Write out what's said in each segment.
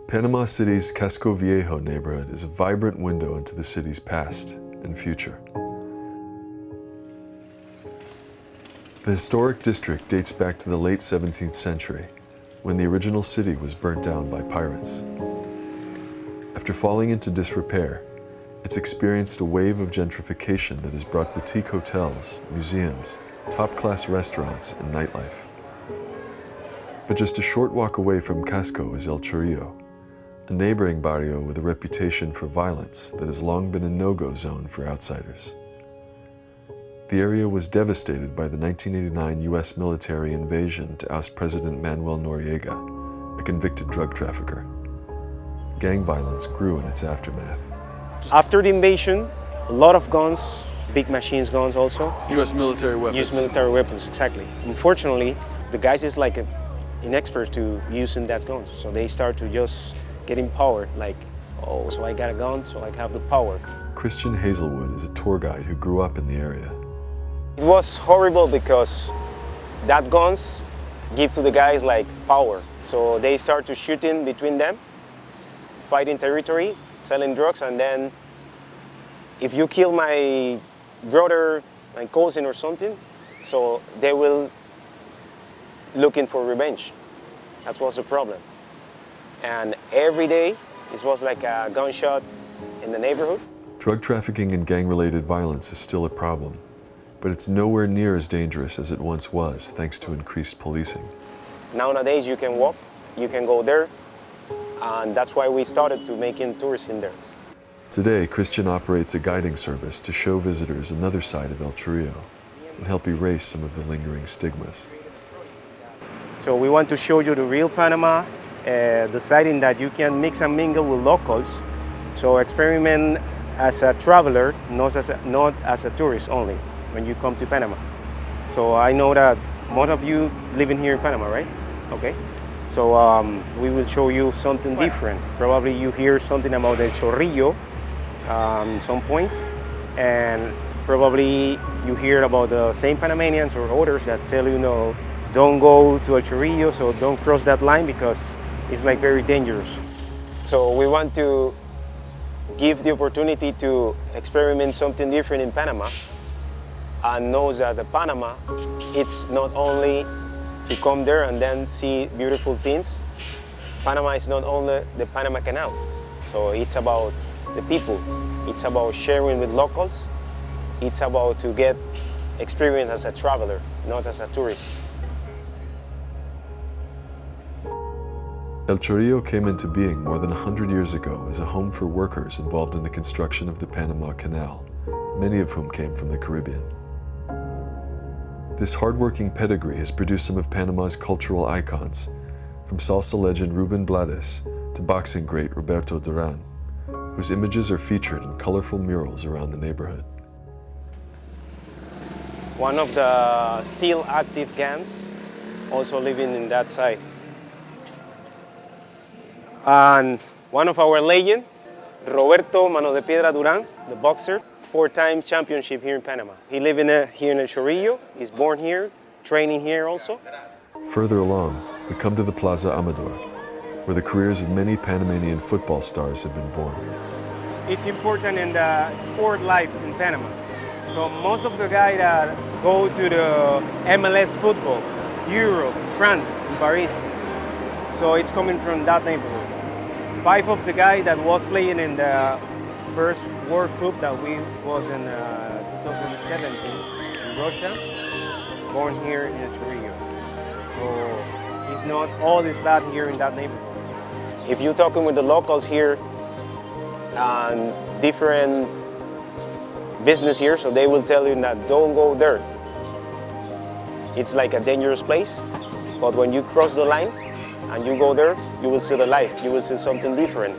Panama City's Casco Viejo neighborhood is a vibrant window into the city's past and future. The historic district dates back to the late 17th century, when the original city was burnt down by pirates. After falling into disrepair, it's experienced a wave of gentrification that has brought boutique hotels, museums, top-class restaurants, and nightlife. But just a short walk away from Casco is El Chorrillo, a neighboring barrio with a reputation for violence that has long been a no-go zone for outsiders. The area was devastated by the 1989 U.S. military invasion to oust President Manuel Noriega, a convicted drug trafficker. Gang violence grew in its aftermath. After the invasion, a lot of guns, big machine guns also. U.S. military weapons. U.S. military weapons, exactly. Unfortunately, the guys is like inexpert to using that guns, so they start to just get empowered, like, oh, so I got a gun, so I have the power. Christian Hazelwood is a tour guide who grew up in the area. It was horrible because that guns give to the guys like power. So they start to shooting between them, fighting territory, selling drugs, and then if you kill my brother, my cousin or something, so they will looking for revenge. That was the problem. And every day it was like a gunshot in the neighborhood. Drug trafficking and gang-related violence is still a problem, but it's nowhere near as dangerous as it once was thanks to increased policing. Nowadays you can walk, you can go there, and that's why we started to making tours in there. Today, Christian operates a guiding service to show visitors another side of El Chorrillo and help erase some of the lingering stigmas. So we want to show you the real Panama, deciding that you can mix and mingle with locals. So experiment as a traveler, not as a tourist only, when you come to Panama. So I know that most of you living here in Panama, right? Okay. So we will show you something different. Probably you hear something about El Chorrillo at some point, and probably you hear about the same Panamanians or others that tell you, no, don't go to El Chorrillo, so don't cross that line because it's like very dangerous. So we want to give the opportunity to experiment something different in Panama, and knows that the Panama, it's not only to come there and then see beautiful things. Panama is not only the Panama Canal, so it's about the people. It's about sharing with locals. It's about to get experience as a traveler, not as a tourist. El Chorrillo came into being more than 100 years ago as a home for workers involved in the construction of the Panama Canal, many of whom came from the Caribbean. This hardworking pedigree has produced some of Panama's cultural icons, from salsa legend Ruben Blades to boxing great Roberto Duran, whose images are featured in colorful murals around the neighborhood. One of the still active gangs also living in that side. And one of our legends, Roberto Mano de Piedra Duran, the boxer, 4-time championship here in Panama. He lives here in El Chorrillo. He's born here, training here also. Further along, we come to the Plaza Amador, where the careers of many Panamanian football stars have been born. It's important in the sport life in Panama. So most of the guys that go to the MLS football, Europe, France, Paris, so it's coming from that neighborhood. 5 of the guys that was playing in the first World Cup that we was in 2017 in Russia, born here in El Chorrillo. So it's not all is bad here in that neighborhood. If you're talking with the locals here and different business here, so they will tell you that don't go there. It's like a dangerous place, but when you cross the line and you go there, you will see the life, you will see something different.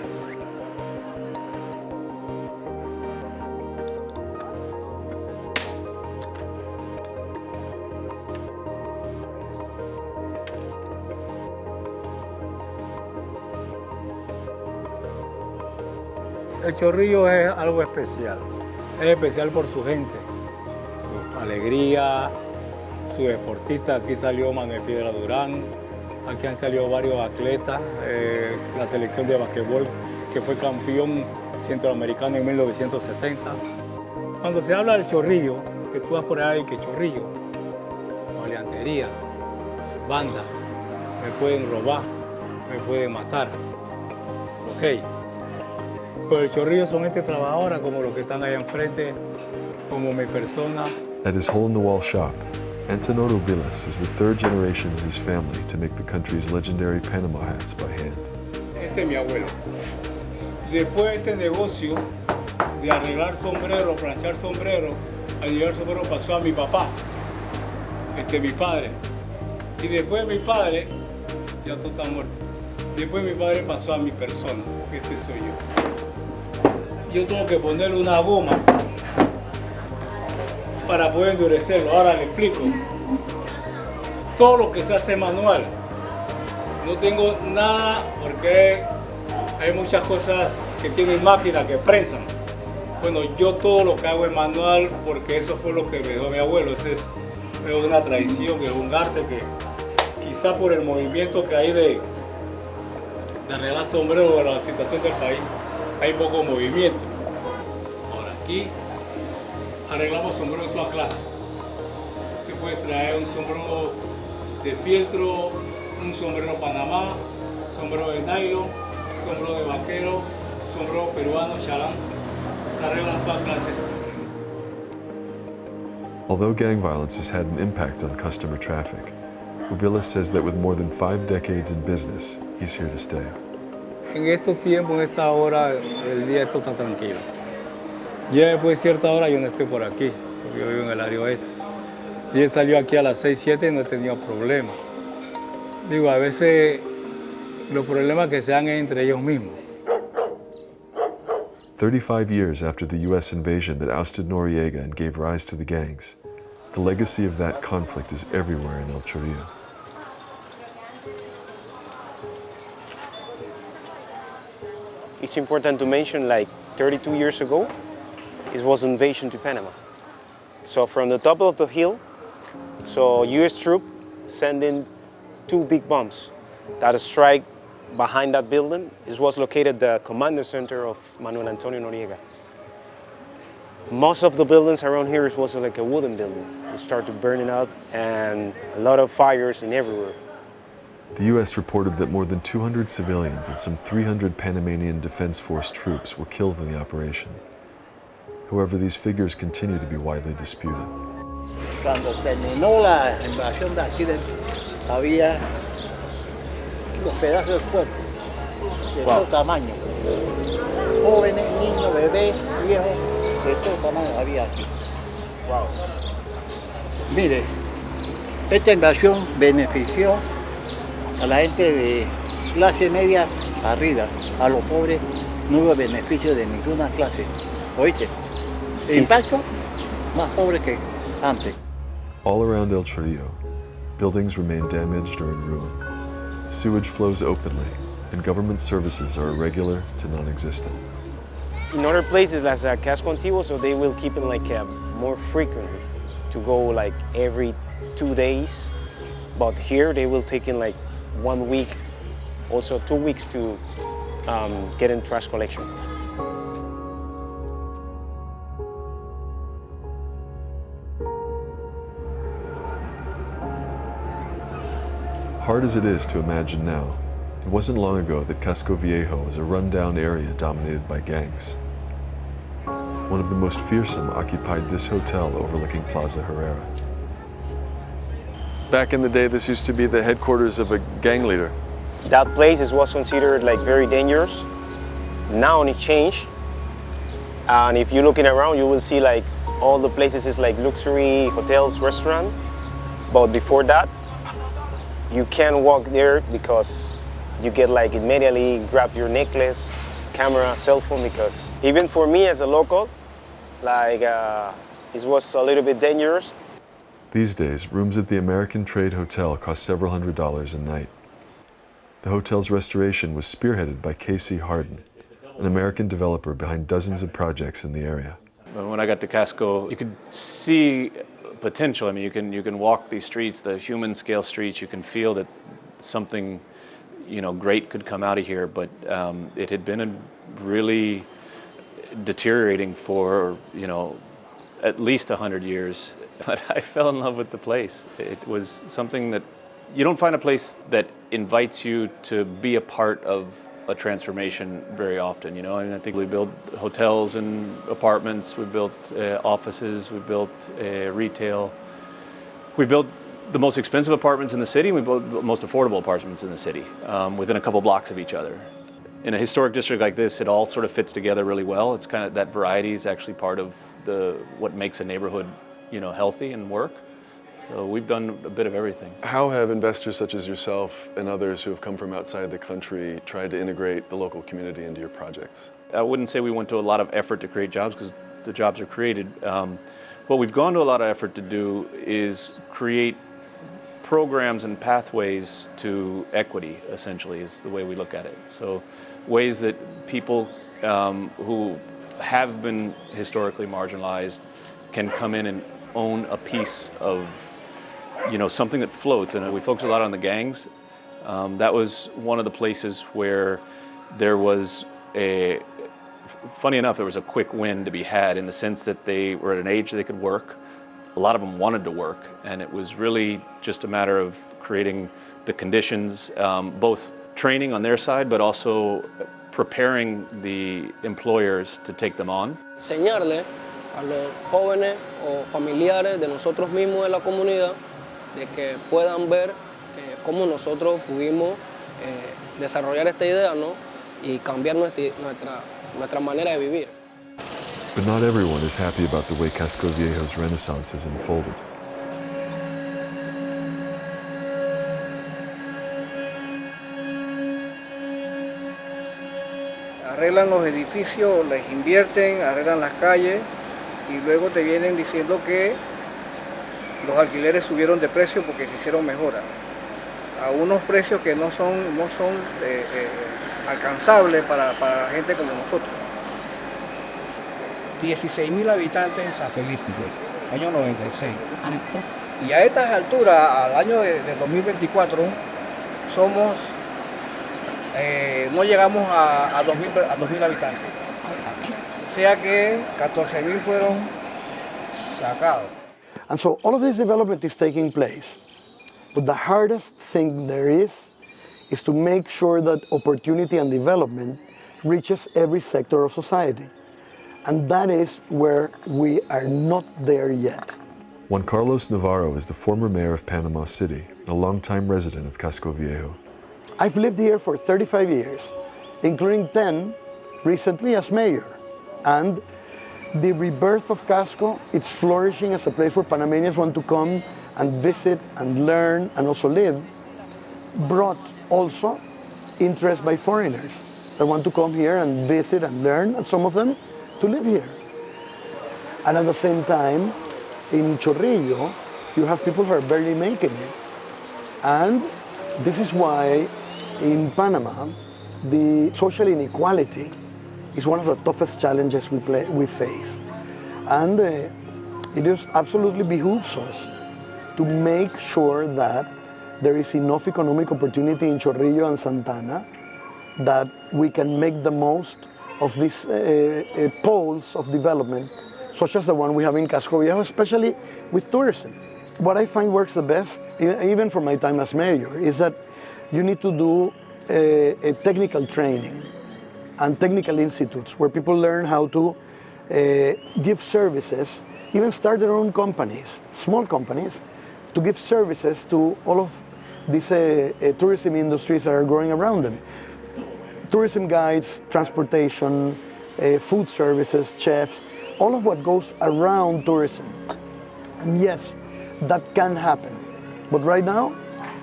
El Chorrillo es algo especial. Es especial por su gente, su alegría, su deportista. Aquí salió Mano de Piedra Durán, Aquí han salido varios atletas, la selección de basquetbol que fue campeón centroamericano en 1970. Cuando se habla del Chorrillo, que tú vas por ahí, que Chorrillo, oleantería, banda, me pueden robar, me pueden matar, ok. Pero el Chorrillo son gente trabajadora como los que están allá enfrente, como mi persona. At his hole-in-the-wall shop, Antonio Bilas is the third generation in his family to make the country's legendary Panama hats by hand. Este es mi abuelo. Después de este negocio de arreglar sombreros, planchar sombreros, arreglar sombreros pasó a mi papá, mi padre. Y después mi padre, ya todo está muerto, después mi padre pasó a mi persona, este soy yo. Yo tengo que ponerle una goma para poder endurecerlo. Ahora le explico. Todo lo que se hace manual, no tengo nada porque hay muchas cosas que tienen máquinas que prensan. Bueno, yo todo lo que hago es manual porque eso fue lo que me dio mi abuelo. Esa es una tradición, es un arte que quizá por el movimiento que hay de arreglar sombreros de la situación del país, hay poco movimiento. Ahora aquí arreglamos sombreros de toda clase. Tú puedes traer un sombrero de fieltro, un sombrero Panamá, sombrero de nylon, sombrero de vaquero, sombrero peruano, chalán. Se arreglan todas clases. Although gang violence has had an impact on customer traffic, Ubilis says that with more than 5 decades in business, he's here to stay. En estos tiempos, en esta hora, el día esto está tranquilo. Ya después de cierta hora yo no estoy por aquí, porque yo vivo en el área oeste. Y él salió aquí a las 6, 7 y no he tenido problemas. Digo, a veces los problemas que se dan es entre ellos mismos. 35 years after the U.S. invasion that ousted Noriega and gave rise to the gangs, the legacy of that conflict is everywhere in El Chorrillo. It's important to mention, like 32 years ago, it was an invasion to Panama. So from the top of the hill, so U.S. troops sent in 2 big bombs that strike behind that building. This was located the commander center of Manuel Antonio Noriega. Most of the buildings around here was like a wooden building. It started burning up and a lot of fires in everywhere. The U.S. reported that more than 200 civilians and some 300 Panamanian Defense Force troops were killed in the operation. However, these figures continue to be widely disputed. Cuando terminó la invasión de aquí, había los pedazos del cuerpo de todo tamaño. Jóvenes, niños, bebés, viejos, de todo tamaño había aquí. Wow. Mire, esta invasión benefició a la gente de clase media arriba. A los pobres no hubo beneficio de ninguna clase. ¿Oíste? El impacto más pobre que antes. All around El Chorrillo, buildings remain damaged or in ruin. Sewage flows openly, and government services are irregular to non-existent. In other places, like Casco Viejo, so they will keep it like more frequently to go like every 2 days. But here they will take in like 1 week, also 2 weeks to get in trash collection. Hard as it is to imagine now, it wasn't long ago that Casco Viejo was a rundown area dominated by gangs. One of the most fearsome occupied this hotel overlooking Plaza Herrera. Back in the day, this used to be the headquarters of a gang leader. That place was considered like very dangerous. Now it changed. And if you're looking around, you will see like all the places is like luxury hotels, restaurant. But before that, you can't walk there because you get like immediately grab your necklace, camera, cell phone, because even for me as a local, like it was a little bit dangerous. These days, rooms at the American Trade Hotel cost several $100s a night. The hotel's restoration was spearheaded by Casey Harden, an American developer behind dozens of projects in the area. When I got to Casco, you could see potential. I mean, you can walk these streets, the human scale streets, you can feel that something, great could come out of here, but it had been really deteriorating for, at least 100 years. But I fell in love with the place. It was something that you don't find a place that invites you to be a part of a transformation very often, and I think we built hotels and apartments, we built offices, we built retail, we built the most expensive apartments in the city, and we built the most affordable apartments in the city, within a couple blocks of each other. In a historic district like this, it all sort of fits together really well. It's kind of, that variety is actually part of what makes a neighborhood, healthy and work. So we've done a bit of everything. How have investors such as yourself and others who have come from outside the country tried to integrate the local community into your projects? I wouldn't say we went to a lot of effort to create jobs, because the jobs are created. What we've gone to a lot of effort to do is create programs and pathways to equity, essentially, is the way we look at it. So ways that people who have been historically marginalized can come in and own a piece of something that floats. And we focus a lot on the gangs. That was one of the places where there was funny enough, there was a quick win to be had, in the sense that they were at an age they could work. A lot of them wanted to work, and it was really just a matter of creating the conditions, both training on their side, but also preparing the employers to take them on. Enseñarle a los jóvenes o familiares de nosotros mismos de la comunidad de que puedan ver cómo nosotros pudimos desarrollar esta idea, ¿no? Y cambiar nuestra manera de vivir. But not everyone is happy about the way Casco Viejo's renaissance has unfolded. Arreglan los edificios, les invierten, arreglan las calles y luego te vienen diciendo que los alquileres subieron de precio porque se hicieron mejoras a unos precios que no son alcanzables para gente como nosotros. 16.000 habitantes en San Felipe, año 96. Y a estas alturas, al año de 2024, somos, no llegamos a 2.000 habitantes. O sea que 14.000 fueron sacados. And so all of this development is taking place. But the hardest thing there is to make sure that opportunity and development reaches every sector of society. And that is where we are not there yet. Juan Carlos Navarro is the former mayor of Panama City, a longtime resident of Casco Viejo. I've lived here for 35 years, including 10 recently as mayor. And the rebirth of Casco, it's flourishing as a place where Panamanians want to come and visit and learn and also live, brought also interest by foreigners that want to come here and visit and learn, and some of them to live here. And at the same time, in Chorrillo, you have people who are barely making it. And this is why in Panama, the social inequality is one of the toughest challenges we face. And it is absolutely behooves us to make sure that there is enough economic opportunity in Chorrillo and Santana that we can make the most of these poles of development, such as the one we have in Casco Viejo, especially with tourism. What I find works the best, even from my time as mayor, is that you need to do a technical training and technical institutes where people learn how to give services, even start their own companies, small companies, to give services to all of these tourism industries that are growing around them. Tourism guides, transportation, food services, chefs, all of what goes around tourism. And yes, that can happen. But right now,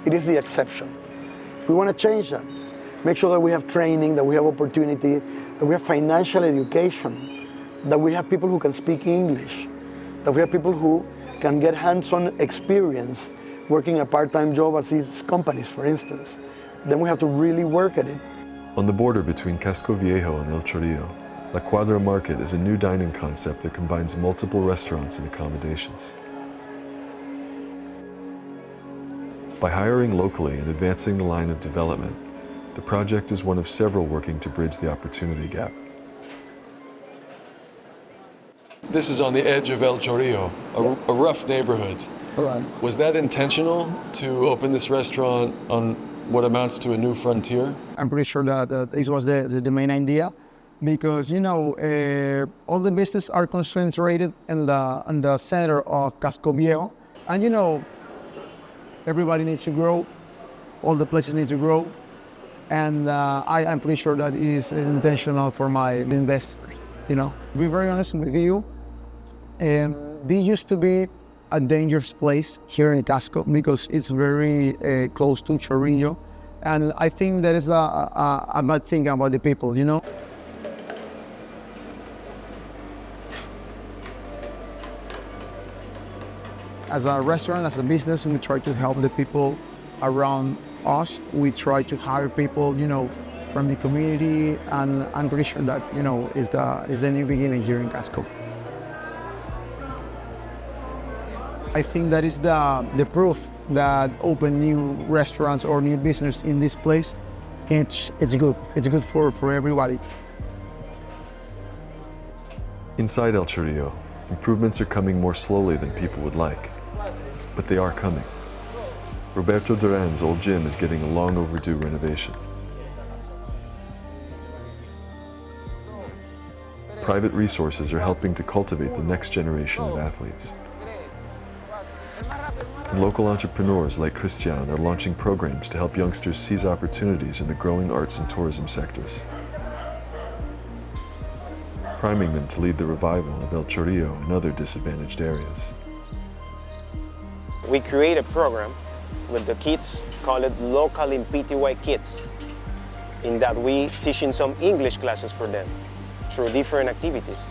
it is the exception. We want to change that. Make sure that we have training, that we have opportunity, that we have financial education, that we have people who can speak English, that we have people who can get hands-on experience working a part-time job at these companies, for instance. Then we have to really work at it. On the border between Casco Viejo and El Chorrillo, La Cuadra Market is a new dining concept that combines multiple restaurants and accommodations. By hiring locally and advancing the line of development, the project is one of several working to bridge the opportunity gap. This is on the edge of El Chorrillo, a rough neighborhood. Right. Was that intentional to open this restaurant on what amounts to a new frontier? I'm pretty sure that this was the main idea, because all the business are concentrated in the center of Casco Viejo, and everybody needs to grow, all the places need to grow, and I'm pretty sure that it is intentional for my investors. To be very honest with you, this used to be a dangerous place here in Casco because it's very close to Chorrillo, and I think that is a bad thing about the people, As a restaurant, as a business, we try to help the people around us. We try to hire people, from the community, and I'm pretty sure that, is the new beginning here in Casco. I think that is the proof that open new restaurants or new business in this place, it's good. It's good for everybody. Inside El Chorrillo, improvements are coming more slowly than people would like, but they are coming. Roberto Duran's old gym is getting a long overdue renovation. Private resources are helping to cultivate the next generation of athletes. And local entrepreneurs like Christian are launching programs to help youngsters seize opportunities in the growing arts and tourism sectors, priming them to lead the revival of El Chorrillo and other disadvantaged areas. We create a program with the kids, call it Local in PTY Kids, in that we teaching some English classes for them through different activities.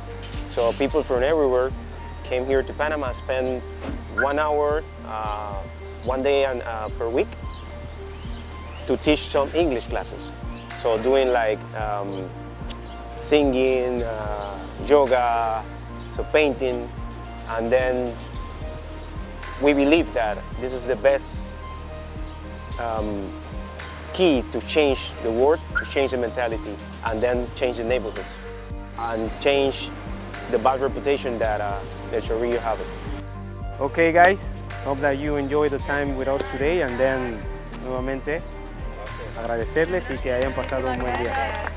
So people from everywhere came here to Panama, spend 1 hour, 1 day per week to teach some English classes. So doing like singing, yoga, so painting, and then we believe that this is the best key to change the world, to change the mentality, and then change the neighborhoods, and change the bad reputation that El Chorrillo have. Okay guys, hope that you enjoyed the time with us today, and then nuevamente agradecerles y que hayan pasado un buen día.